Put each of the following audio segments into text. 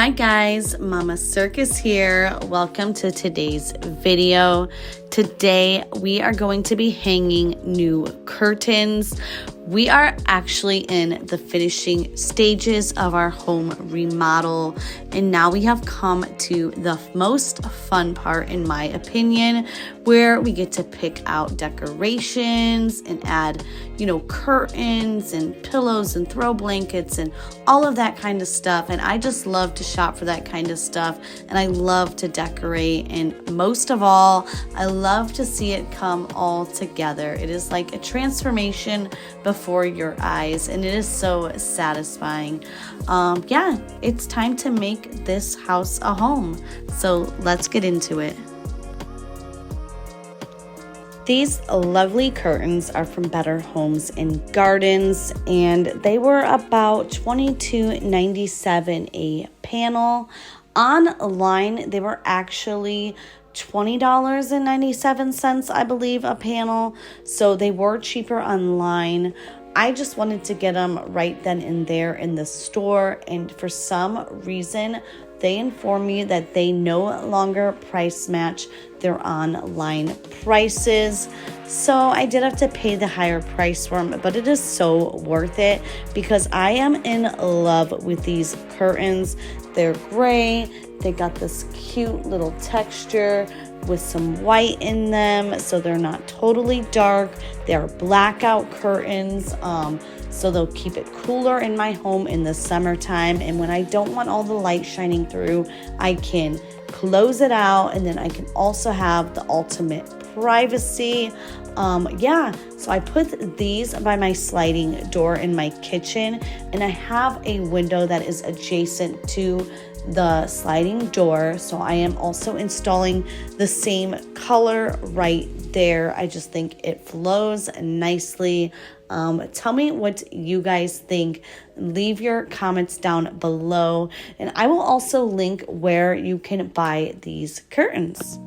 Hi guys, Mama Circus here. Welcome to today's video. Today we are going to be hanging new curtains. We are actually in the finishing stages of our home remodel, and now we have come to the most fun part, in my opinion, where we get to pick out decorations and add, curtains and pillows and throw blankets and all of that kind of stuff. And I just love to shop for that kind of stuff, and I love to decorate, and most of all, I love to see it come all together. It is like a transformation before your eyes, and it is so satisfying. It's time to make this house a home. So let's get into it. These lovely curtains are from Better Homes and Gardens, and they were about $22.97 a panel. Online, they were actually $20.97, I believe, a panel. So they were cheaper online. I just wanted to get them right then and there in the store, and for some reason, they informed me that they no longer price match their online prices. So I did have to pay the higher price for them, but it is so worth it because I am in love with these curtains. They're gray. They got this cute little texture with some white in them, so they're not totally dark. They're blackout curtains, so they'll keep it cooler in my home in the summertime. And when I don't want all the light shining through, I can close it out, and then I can also have the ultimate privacy. So I put these by my sliding door in my kitchen, and I have a window that is adjacent to the sliding door, so I am also installing the same color right there. I just think it flows nicely. Tell me what you guys think. Leave your comments down below, and I will also link where you can buy these curtains.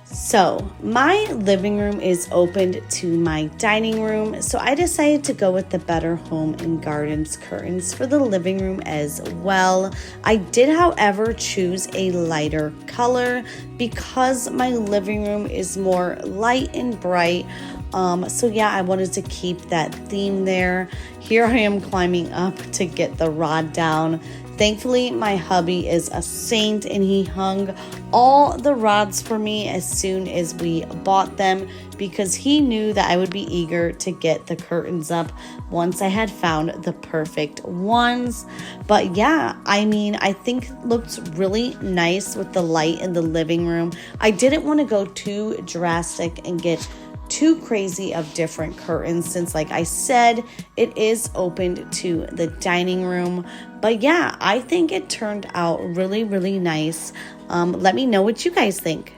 So my living room is opened to my dining room, so I decided to go with the Better Home and Gardens curtains for the living room as well. I did, however, choose a lighter color because my living room is more light and bright. I wanted to keep that theme there. Here I am climbing up to get the rod down. Thankfully, my hubby is a saint, and he hung all the rods for me as soon as we bought them because he knew that I would be eager to get the curtains up once I had found the perfect ones. But I think it looks really nice with the light in the living room. I didn't want to go too drastic and get too crazy of different curtains since, like I said, it is opened to the dining room. But I think it turned out really, really nice. Let me know what you guys think.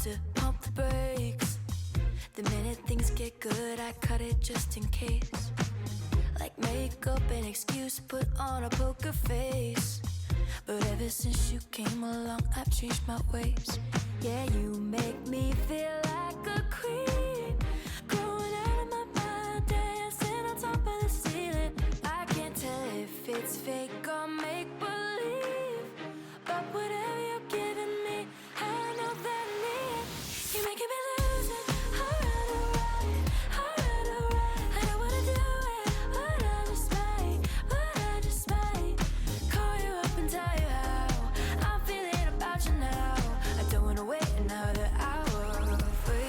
to pump the brakes. The minute things get good, I cut it just in case. Like makeup an excuse, put on a poker face. But ever since you came along, I've changed my ways. Yeah, you make me feel like a queen, growing out of my mind, dancing on top of the ceiling. I can't tell if it's fake or make believe, but whatever you're giving me, I know that I need it. You're making me lose it. Alright, I don't wanna do it, but I just might call you up and tell you how I'm feeling about you now. I don't wanna wait another hour for you.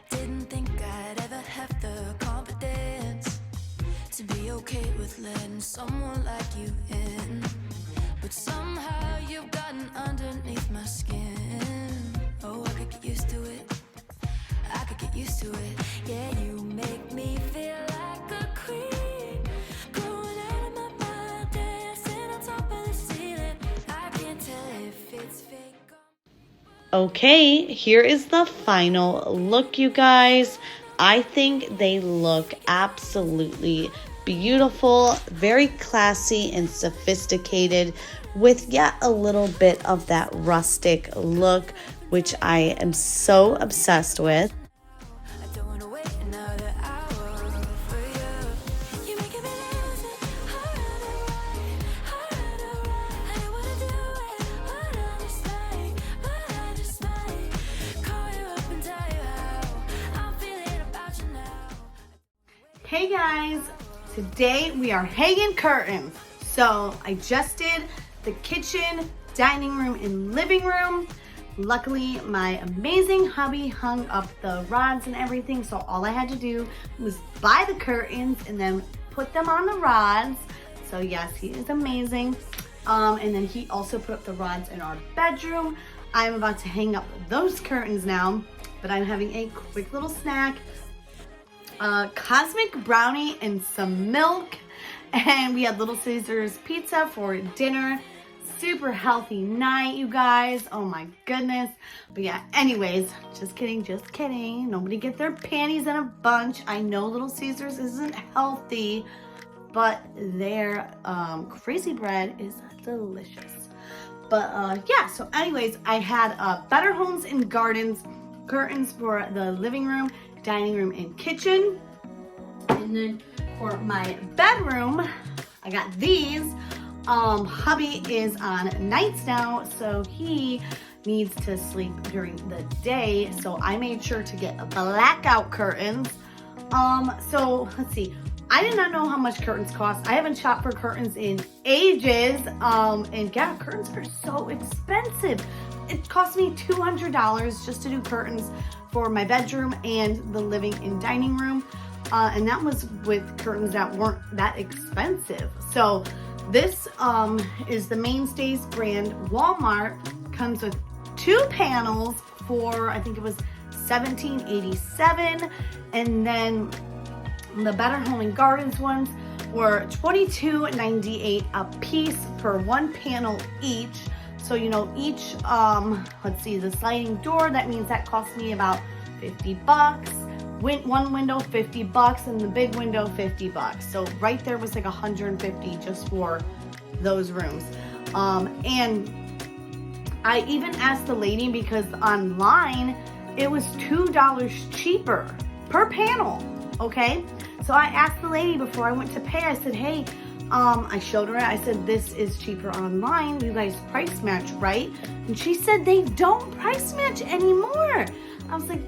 Didn't think I'd ever have the confidence to be okay with letting someone like you in, but somehow you've gotten underneath my skin. Oh, I could get used to it. I could get used to it. Yeah, you make me feel like a queen, growing out of my mind, dancing on top of the ceiling. I can't tell if it's fake or... Okay, here is the final look, you guys. I think they look absolutely beautiful, very classy and sophisticated, with yet a little bit of that rustic look, which I am so obsessed with. I don't wanna wait another hour for you. You're making me lose it. Alright, I don't wanna do it, but I just might call you up and tell you how I'm feeling about you now. Hey guys, today we are hanging curtains. So I just did the kitchen, dining room, and living room. Luckily, my amazing hubby hung up the rods and everything, so all I had to do was buy the curtains and then put them on the rods. So yes, he is amazing. And then he also put up the rods in our bedroom. I'm about to hang up those curtains now, but I'm having a quick little snack. Cosmic brownie and some milk, and we had Little Caesars pizza for dinner. Super healthy night, you guys. Oh my goodness. But yeah, anyways, just kidding. Nobody get their panties in a bunch. I know Little Caesars isn't healthy, but their crazy bread is delicious. But yeah, so anyways, I had Better Homes and Gardens curtains for the living room, dining room, and kitchen. And then for my bedroom, I got these. Hubby is on nights now, so he needs to sleep during the day. So I made sure to get blackout curtains. So let's see. I did not know how much curtains cost. I haven't shopped for curtains in ages. And yeah, curtains are so expensive. It cost me $200 just to do curtains for my bedroom and the living and dining room. And that was with curtains that weren't that expensive. So this is the Mainstays brand. Walmart comes with 2 panels for, I think it was $17.87. And then the Better Home and Gardens ones were $22.98 a piece for 1 panel each. So, you know, each, let's see, the sliding door, that means that cost me about $50. One window, $50, and the big window, $50. So right there was like $150 just for those rooms. And I even asked the lady, because online it was $2 cheaper per panel. Okay, so I asked the lady before I went to pay. I said, hey, I showed her. I said, this is cheaper online. You guys price match, right? And she said they don't price match anymore. I was like,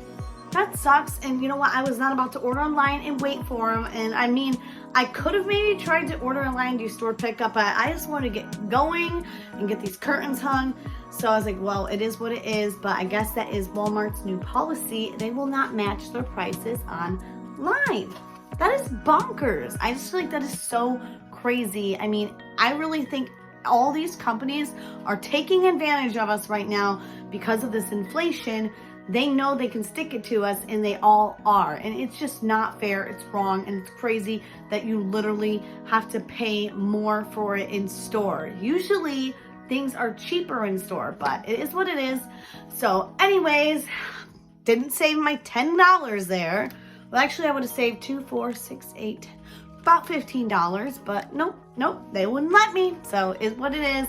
that sucks. And you know what? I was not about to order online and wait for them. And I mean, I could have maybe tried to order online, do store pickup, but I just wanted to get going and get these curtains hung. So I was like, well, it is what it is. But I guess that is Walmart's new policy. They will not match their prices online. That is bonkers. I just feel like that is so crazy. I mean, I really think all these companies are taking advantage of us right now because of this inflation. They know they can stick it to us, and they all are. And it's just not fair. It's wrong. And it's crazy that you literally have to pay more for it in store. Usually things are cheaper in store, but it is what it is. So anyways, didn't save my $10 there. Well, actually I would have saved 2, 4, 6, 8, about $15, but nope, they wouldn't let me. So it's what it is.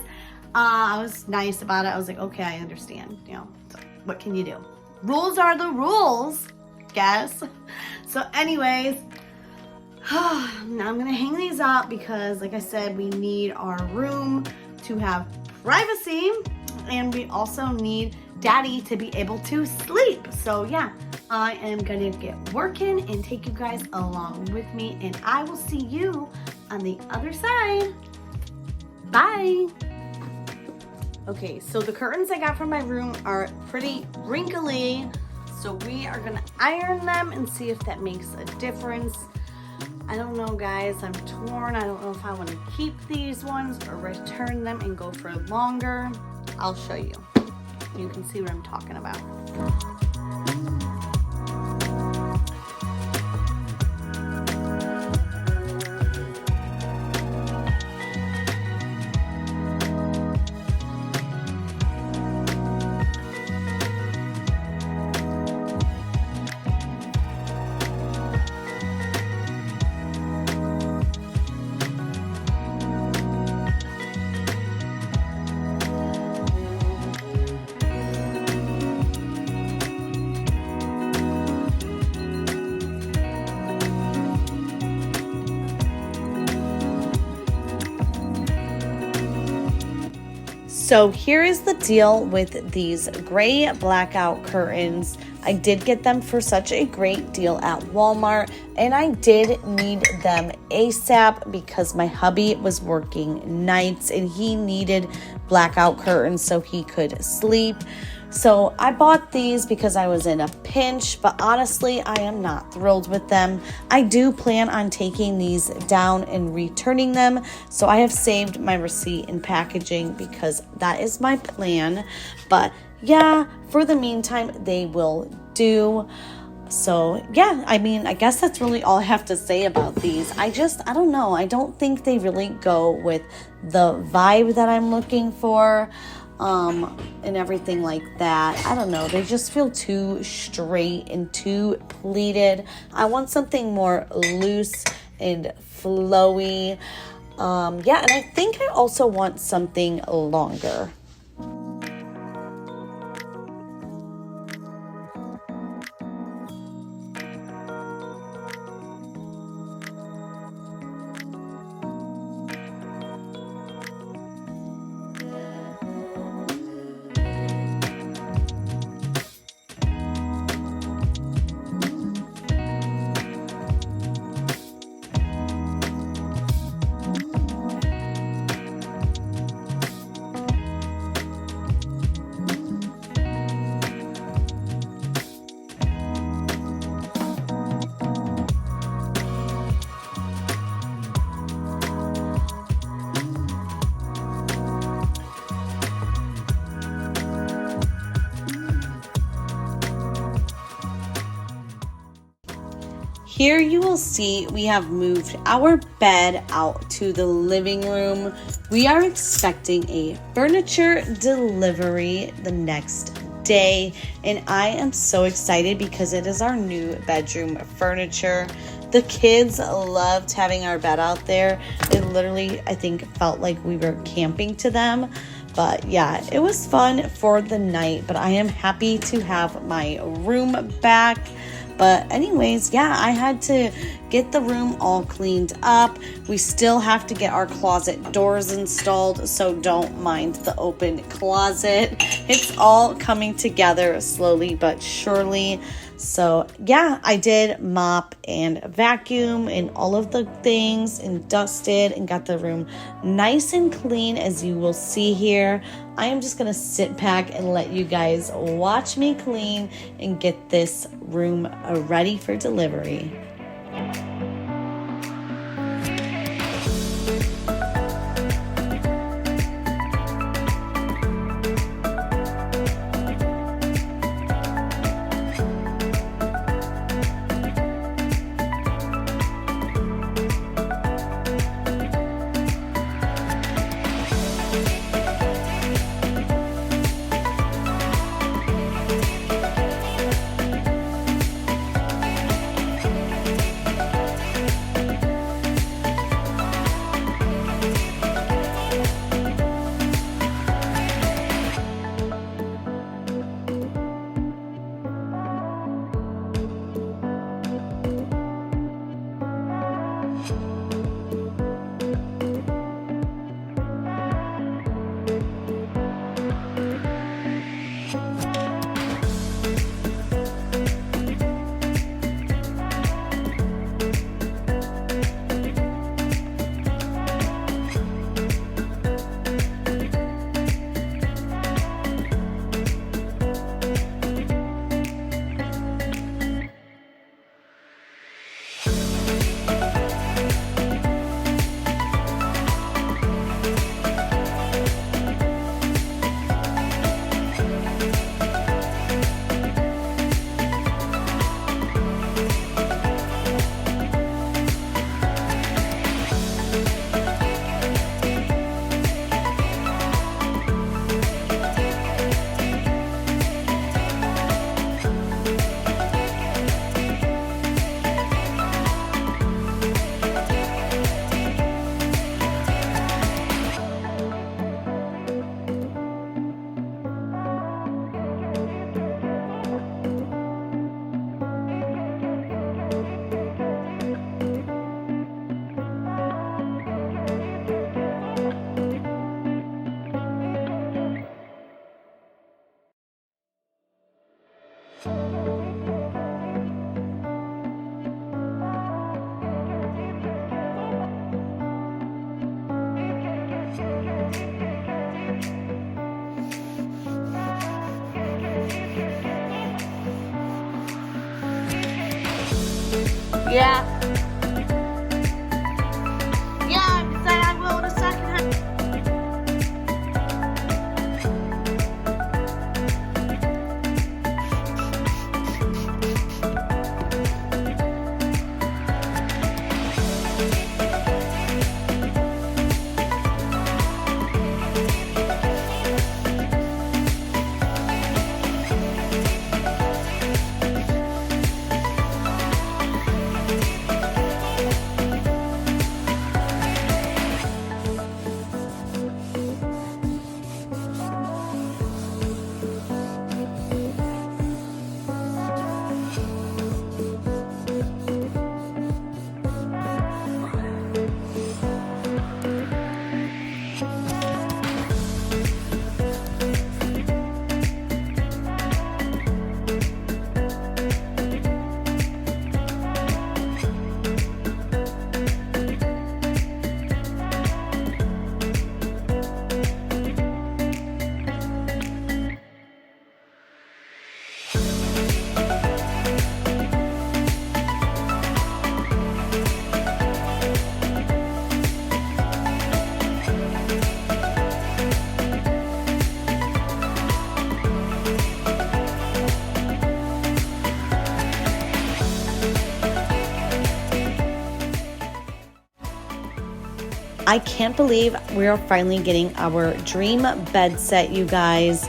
I was nice about it. I was like, okay, I understand. You know, so what can you do? Rules are the rules, guess. So anyways, now I'm gonna hang these up because like I said, we need our room to have privacy, and we also need Daddy to be able to sleep. So yeah, I am gonna get working and take you guys along with me, and I will see you on the other side. Bye. Okay, so the curtains I got from my room are pretty wrinkly, so we are gonna iron them and see if that makes a difference. I don't know, guys, I'm torn. I don't know if I want to keep these ones or return them and go for longer. I'll show you. You can see what I'm talking about. So here is the deal with these gray blackout curtains. I did get them for such a great deal at Walmart, and I did need them ASAP because my hubby was working nights and he needed blackout curtains so he could sleep. So I bought these because I was in a pinch, but honestly, I am not thrilled with them. I do plan on taking these down and returning them. So I have saved my receipt and packaging because that is my plan. But yeah, for the meantime, they will do. So yeah, I mean, I guess that's really all I have to say about these. I don't know. I don't think they really go with the vibe that I'm looking for. And everything like that. I don't know. They just feel too straight and too pleated. I want something more loose and flowy. Yeah, and I think I also want something longer. Here you will see we have moved our bed out to the living room. We are expecting a furniture delivery the next day, and I am so excited because it is our new bedroom furniture. The kids loved having our bed out there. It literally, I think, felt like we were camping to them. But yeah, it was fun for the night, but I am happy to have my room back. But anyways, yeah, I had to get the room all cleaned up. We still have to get our closet doors installed, so don't mind the open closet. It's all coming together slowly but surely. So yeah, I did mop and vacuum and all of the things and dusted and got the room nice and clean, as you will see here. I am just gonna sit back and let you guys watch me clean and get this room ready for delivery. Yeah. Yeah, say I will in a second. I can't believe we're finally getting our dream bed set, you guys.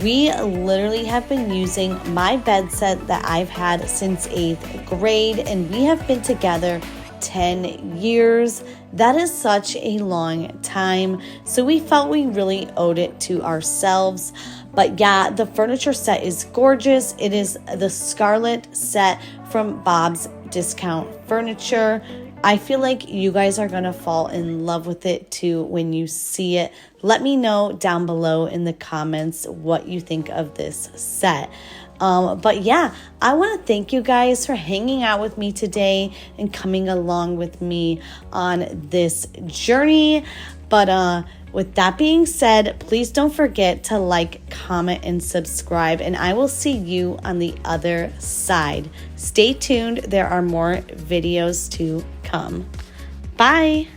We literally have been using my bed set that I've had since 8th grade, and we have been together 10 years. That is such a long time. So we felt we really owed it to ourselves. But yeah, the furniture set is gorgeous. It is the Scarlet set from Bob's Discount Furniture. I feel like you guys are going to fall in love with it too when you see it. Let me know down below in the comments what you think of this set. But yeah, I want to thank you guys for hanging out with me today and coming along with me on this journey. But with that being said, please don't forget to like, comment, and subscribe, and I will see you on the other side. Stay tuned. There are more videos to come. Bye.